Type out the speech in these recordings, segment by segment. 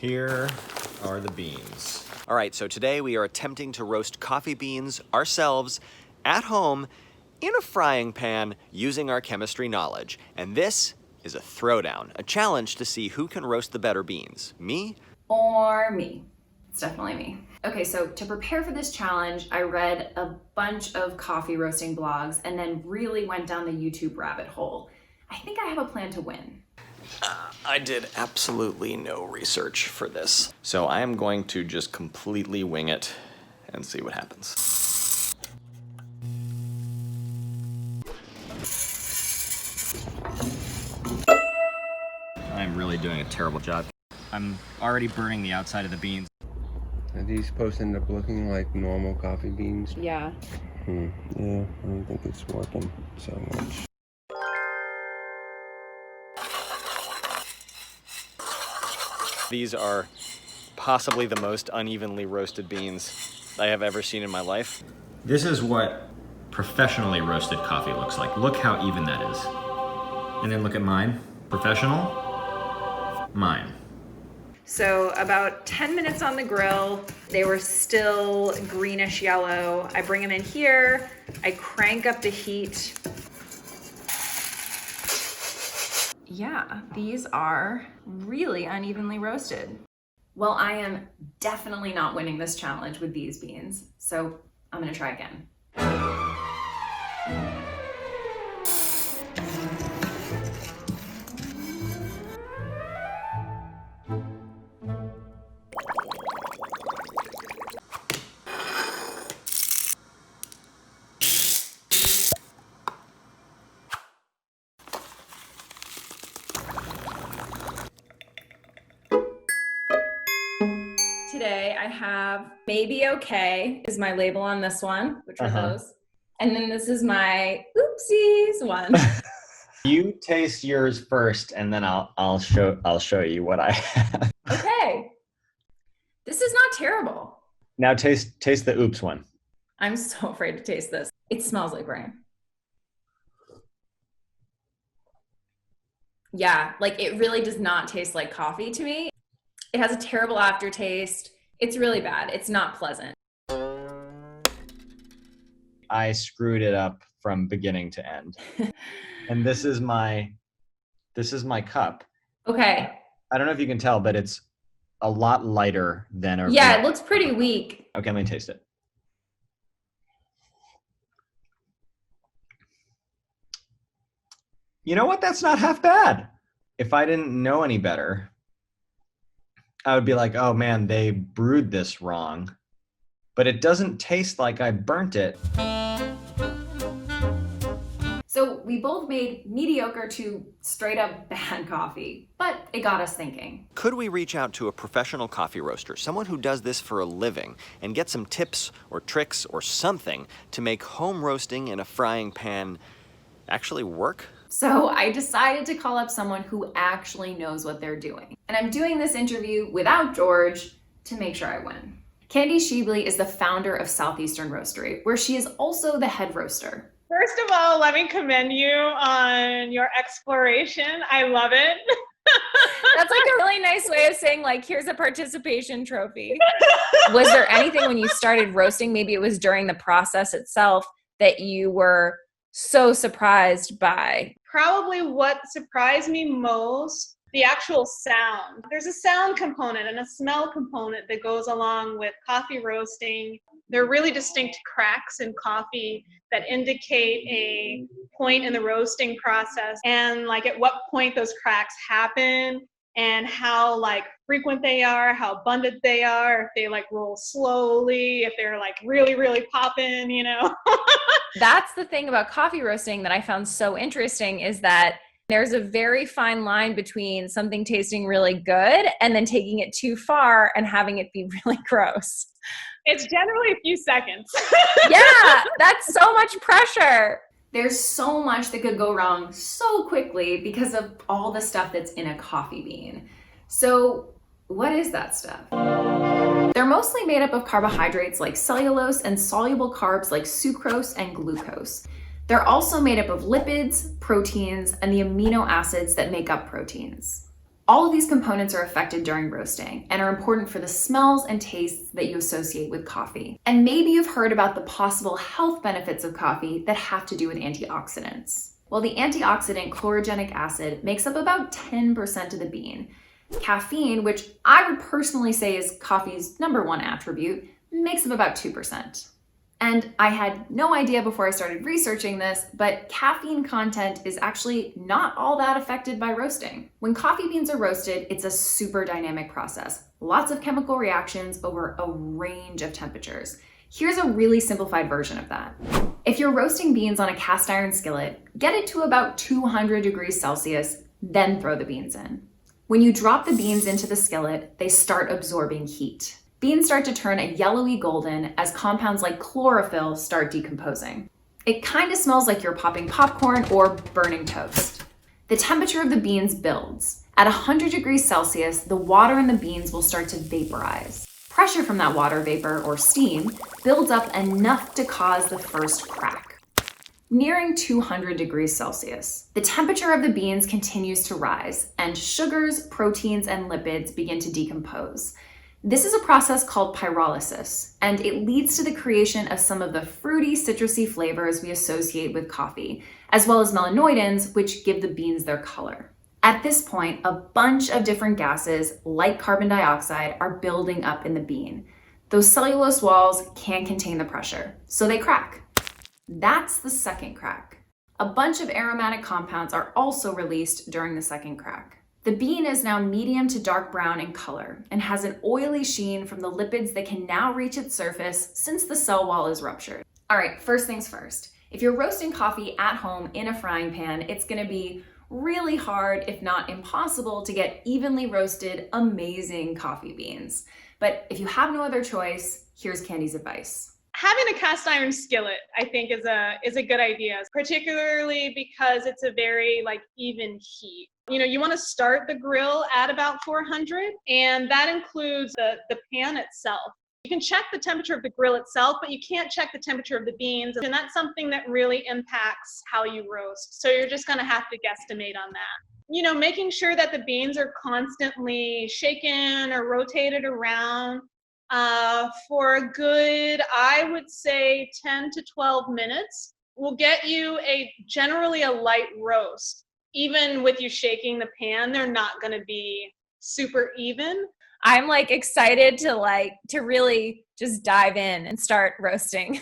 Here are the beans. All right, so today we are attempting to roast coffee beans ourselves at home in a frying pan using our chemistry knowledge. And this is a throwdown, a challenge to see who can roast the better beans, me or me. It's definitely me. Okay, so to prepare for this challenge, I read a bunch of coffee roasting blogs and then really went down the YouTube rabbit hole. I think I have a plan to win. I did absolutely no research for this. So I am going to just completely wing it and see what happens. I'm really doing a terrible job. I'm already burning the outside of the beans. Are these supposed to end up looking like normal coffee beans? Yeah. Yeah, I don't think it's working so much. These are possibly the most unevenly roasted beans I have ever seen in my life. This is what professionally roasted coffee looks like. Look how even that is. And then look at mine. Professional, mine. So about 10 minutes on the grill, they were still greenish yellow. I bring them in here, I crank up the heat. Yeah, these are really unevenly roasted. Well, I am definitely not winning this challenge with these beans, so I'm gonna try again. Today I have maybe okay is my label on this one, which are those. And then this is my oopsies one. You taste yours first, and then I'll show you what I have. Okay. This is not terrible. Now taste the oops one. I'm so afraid to taste this. It smells like rain. Yeah, like it really does not taste like coffee to me. It has a terrible aftertaste. It's really bad. It's not pleasant. I screwed it up from beginning to end. And this is my cup. Okay. I don't know if you can tell, but it's a lot lighter than a Yeah, it looks pretty weak. Okay, let me taste it. You know what? That's not half bad. If I didn't know any better, I would be like, oh man, they brewed this wrong. But it doesn't taste like I burnt it. So we both made mediocre to straight up bad coffee, but it got us thinking. Could we reach out to a professional coffee roaster, someone who does this for a living, and get some tips or tricks or something to make home roasting in a frying pan actually work? So I decided to call up someone who actually knows what they're doing. And I'm doing this interview without George to make sure I win. Candy Schibli is the founder of Southeastern Roastery, where she is also the head roaster. First of all, let me commend you on your exploration. I love it. That's like a really nice way of saying, like, here's a participation trophy. Was there anything when you started roasting, maybe it was during the process itself, that you were so surprised by? Probably what surprised me most, the actual sound. There's a sound component and a smell component that goes along with coffee roasting. There are really distinct cracks in coffee that indicate a point in the roasting process, and like at what point those cracks happen and how like frequent they are, how abundant they are, if they like roll slowly, if they're like really, really popping, you know. That's the thing about coffee roasting that I found so interesting, is that there's a very fine line between something tasting really good and then taking it too far and having it be really gross. It's generally a few seconds. Yeah, that's so much pressure. There's so much that could go wrong so quickly because of all the stuff that's in a coffee bean. So what is that stuff? They're mostly made up of carbohydrates like cellulose and soluble carbs like sucrose and glucose. They're also made up of lipids, proteins, and the amino acids that make up proteins. All of these components are affected during roasting and are important for the smells and tastes that you associate with coffee. And maybe you've heard about the possible health benefits of coffee that have to do with antioxidants. Well, the antioxidant chlorogenic acid makes up about 10% of the bean. Caffeine, which I would personally say is coffee's #1 attribute, makes up about 2%. And I had no idea before I started researching this, but caffeine content is actually not all that affected by roasting. When coffee beans are roasted, it's a super dynamic process. Lots of chemical reactions over a range of temperatures. Here's a really simplified version of that. If you're roasting beans on a cast iron skillet, get it to about 200 degrees Celsius, then throw the beans in. When you drop the beans into the skillet, they start absorbing heat. Beans start to turn a yellowy golden as compounds like chlorophyll start decomposing. It kind of smells like you're popping popcorn or burning toast. The temperature of the beans builds. At 100 degrees Celsius, the water in the beans will start to vaporize. Pressure from that water vapor, or steam, builds up enough to cause the first crack. Nearing 200 degrees Celsius, the temperature of the beans continues to rise, and sugars, proteins, and lipids begin to decompose. This is a process called pyrolysis, and it leads to the creation of some of the fruity, citrusy flavors we associate with coffee, as well as melanoidins, which give the beans their color. At this point, a bunch of different gases, like carbon dioxide, are building up in the bean. Those cellulose walls can't contain the pressure, so they crack. That's the second crack. A bunch of aromatic compounds are also released during the second crack. The bean is now medium to dark brown in color and has an oily sheen from the lipids that can now reach its surface since the cell wall is ruptured. All right, first things first. If you're roasting coffee at home in a frying pan, it's gonna be really hard, if not impossible, to get evenly roasted, amazing coffee beans. But if you have no other choice, here's Candy's advice. Having a cast iron skillet, I think, is a good idea, particularly because it's a very even heat. You want to start the grill at about 400, and that includes the pan itself. You can check the temperature of the grill itself, but you can't check the temperature of the beans, and that's something that really impacts how you roast. So you're just going to have to guesstimate on that. Making sure that the beans are constantly shaken or rotated around for a good, I would say, 10 to 12 minutes will get you generally a light roast. Even with you shaking the pan, they're not going to be super even. I'm excited to really just dive in and start roasting.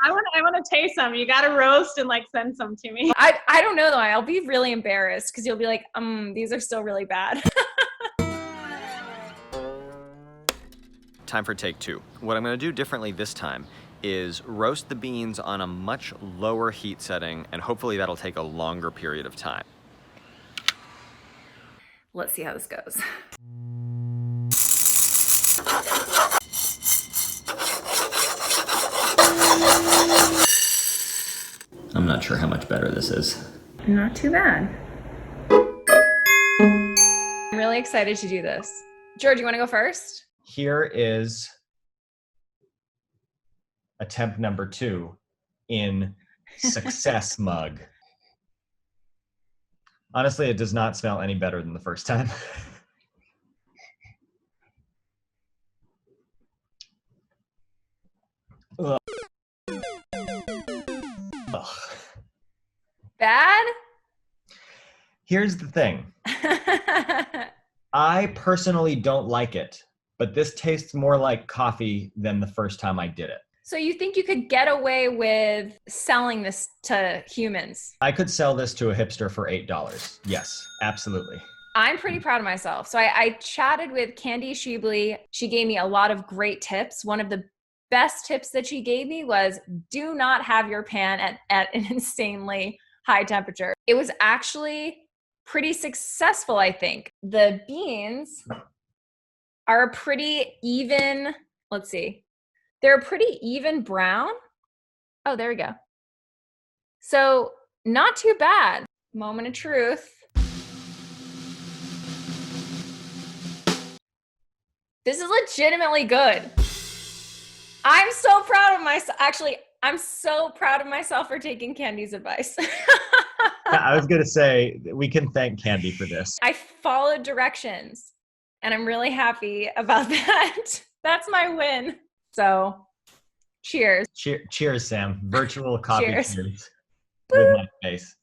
I want to taste some. You got to roast and send some to me. I don't know though. I'll be really embarrassed because you'll be like, these are still really bad. Time for take 2. What I'm going to do differently this time is roast the beans on a much lower heat setting, and hopefully that'll take a longer period of time. Let's see how this goes. I'm not sure how much better this is. Not too bad. I'm really excited to do this. George, you want to go first? Here is attempt number 2 in success mug. Honestly, it does not smell any better than the first time. Ugh. Ugh. Bad? Here's the thing. I personally don't like it, but this tastes more like coffee than the first time I did it. So you think you could get away with selling this to humans? I could sell this to a hipster for $8. Yes, absolutely. I'm pretty proud of myself. So I chatted with Candy Schibli. She gave me a lot of great tips. One of the best tips that she gave me was do not have your pan at an insanely high temperature. It was actually pretty successful, I think. The beans are a pretty even, let's see. They're a pretty even brown. Oh, there we go. So not too bad. Moment of truth. This is legitimately good. I'm so proud of myself. Actually, I'm so proud of myself for taking Candy's advice. I was going to say, we can thank Candy for this. I followed directions and I'm really happy about that. That's my win. So cheers. Cheers, Sam. Virtual coffee Cheers. cheers with my face.